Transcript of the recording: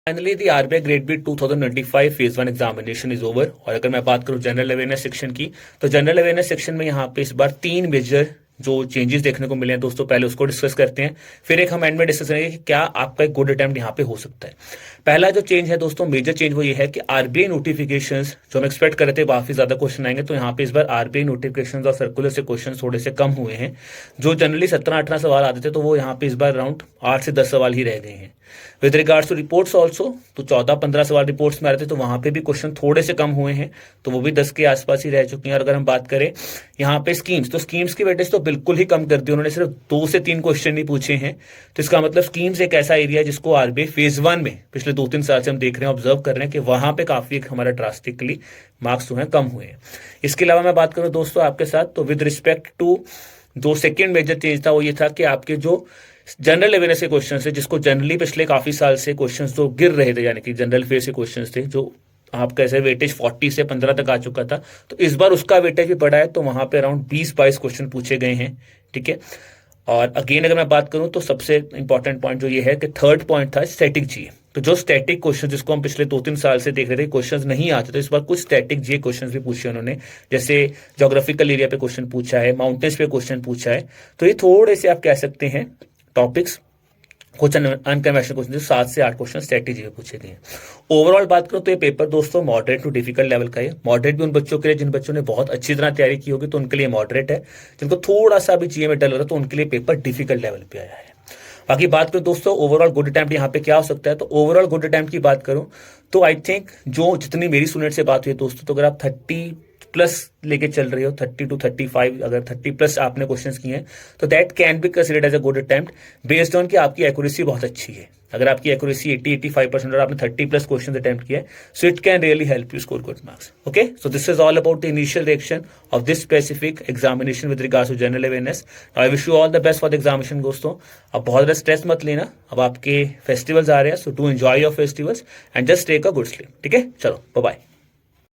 Finally the RBI grade B 2025 phase 1 examination is over. और अगर मैं बात करूं जनरल अवेयरनेस सेक्शन की, तो जनरल अवेयरनेस सेक्शन में यहाँ पे इस बार 3 मेजर जो चेंजेस देखने को मिले हैं दोस्तों, पहले उसको डिस्कस करते हैं, फिर एक हम एंड में डिस्कस करेंगे कि क्या आपका एक गुड अटेम्प्ट यहाँ पे हो सकता है। पहला जो चेंज है दोस्तों, मेजर चेंज वो ये है कि आरबीआई नोटिफिकेशंस जो हम एक्सपेक्ट कर रहे थे काफी ज्यादा क्वेश्चन आएंगे, तो यहाँ पे इस बार आरबीआई नोटिफिकेशंस और सर्कुलर से क्वेश्चन थोड़े से कम हुए हैं। जो जनरली 17-18 सवाल आते थे, तो वो यहाँ पे इस बार अराउंड 8 से 10 सवाल ही रह गए हैं। With regards to reports also, तो 14-15 सवाल रिपोर्ट्स में आ रहे थे, तो वहां पे भी क्वेश्चन थोड़े से कम हुए हैं, तो वो भी 10 के आसपास ही रह चुके हैं। और अगर हम बात करें यहाँ पे स्कीम्स, तो स्कीम्स की वेटेज तो बिल्कुल ही कम कर दी उन्होंने, सिर्फ 2 से 3 क्वेश्चन ही पूछे हैं। तो इसका मतलब स्कीम्स एक ऐसा एरिया है जिसको आरबीआई फेज 1 में पिछले 2-3 साल से हम देख रहे हैं, ऑब्जर्व कर रहे हैं कि वहां पे काफी हमारा ड्रास्टिकली मार्क्स जो है कम हुए हैं। इसके अलावा मैं बात करूं दोस्तों आपके साथ, तो विद रिस्पेक्ट टू जो सेकेंड मेजर चेंज था वो ये था कि आपके जो जनरल अवेयरनेस के क्वेश्चन थे, जिसको जनरली पिछले काफी साल से क्वेश्चंस जो गिर रहे थे, यानी कि जनरल अफेयर्स के क्वेश्चंस थे, जो आपका ऐसे वेटेज 40 से 15 तक आ चुका था, तो इस बार उसका वेटेज भी बढ़ा है, तो वहां पे अराउंड 20-22 क्वेश्चन पूछे गए हैं। ठीक है। और अगेन अगर मैं बात करूं, तो सबसे इंपॉर्टेंट पॉइंट जो ये है कि थर्ड पॉइंट था स्टैटिक जी। तो जो स्टैटिक क्वेश्चन जिसको हम पिछले 2-3 साल से देख रहे थे क्वेश्चंस नहीं आते, तो इस बार कुछ स्टैटिक जी क्वेश्चंस भी पूछे उन्होंने, जैसे ज्योग्राफिकल एरिया पे क्वेश्चन पूछा है, माउंटेन्स पे क्वेश्चन पूछा है। तो ये थोड़े से आप कह सकते हैं टॉपिक्स कुछ अनकन्वेंशनल क्वेश्चन, 7 से 8 क्वेश्चन स्ट्रेटेजी में पूछे गए हैं। ओवरऑल बात करूं तो ये पेपर दोस्तों मॉडरेट टू डिफिकल्ट लेवल का है। मॉडरेट भी उन बच्चों के लिए जिन बच्चों ने बहुत अच्छी तरह तैयारी की होगी, तो उनके लिए मॉडरेट है। जिनको थोड़ा सा भी जीए में डल रहा है, तो उनके लिए पेपर डिफिकल्ट लेवल पे आया है। बाकी बात करूं दोस्तों ओवरऑल गुड अटेम्प्ट यहाँ पे क्या हो सकता है, तो ओवरऑल गुड अटेम्प्ट की बात करूं तो आई थिंक जो जितनी मेरी स्टूडेंट से बात हुई दोस्तों, तो अगर आप 30 प्लस लेके चल रहे हो, 30 to 35, अगर 30 प्लस आपने क्वेश्चंस किए हैं, तो that can be considered as a good attempt based on कि आपकी एक्यूरेसी बहुत अच्छी है। अगर आपकी एक्यूरेसी 80-85% और आपने 30 प्लस क्वेश्चन अटेम्प्ट किया है, so it can really help you score good marks. Okay, so this is all about the initial reaction of this specific examination with regards to general awareness. I wish you all the best for the examination दोस्तों। अब बहुत ज्यादा stress मत लेना, अब आपके festivals आ रहे हैं, so to enjoy your festivals and just take a good sleep. ठीक है, चलो बाय बाय।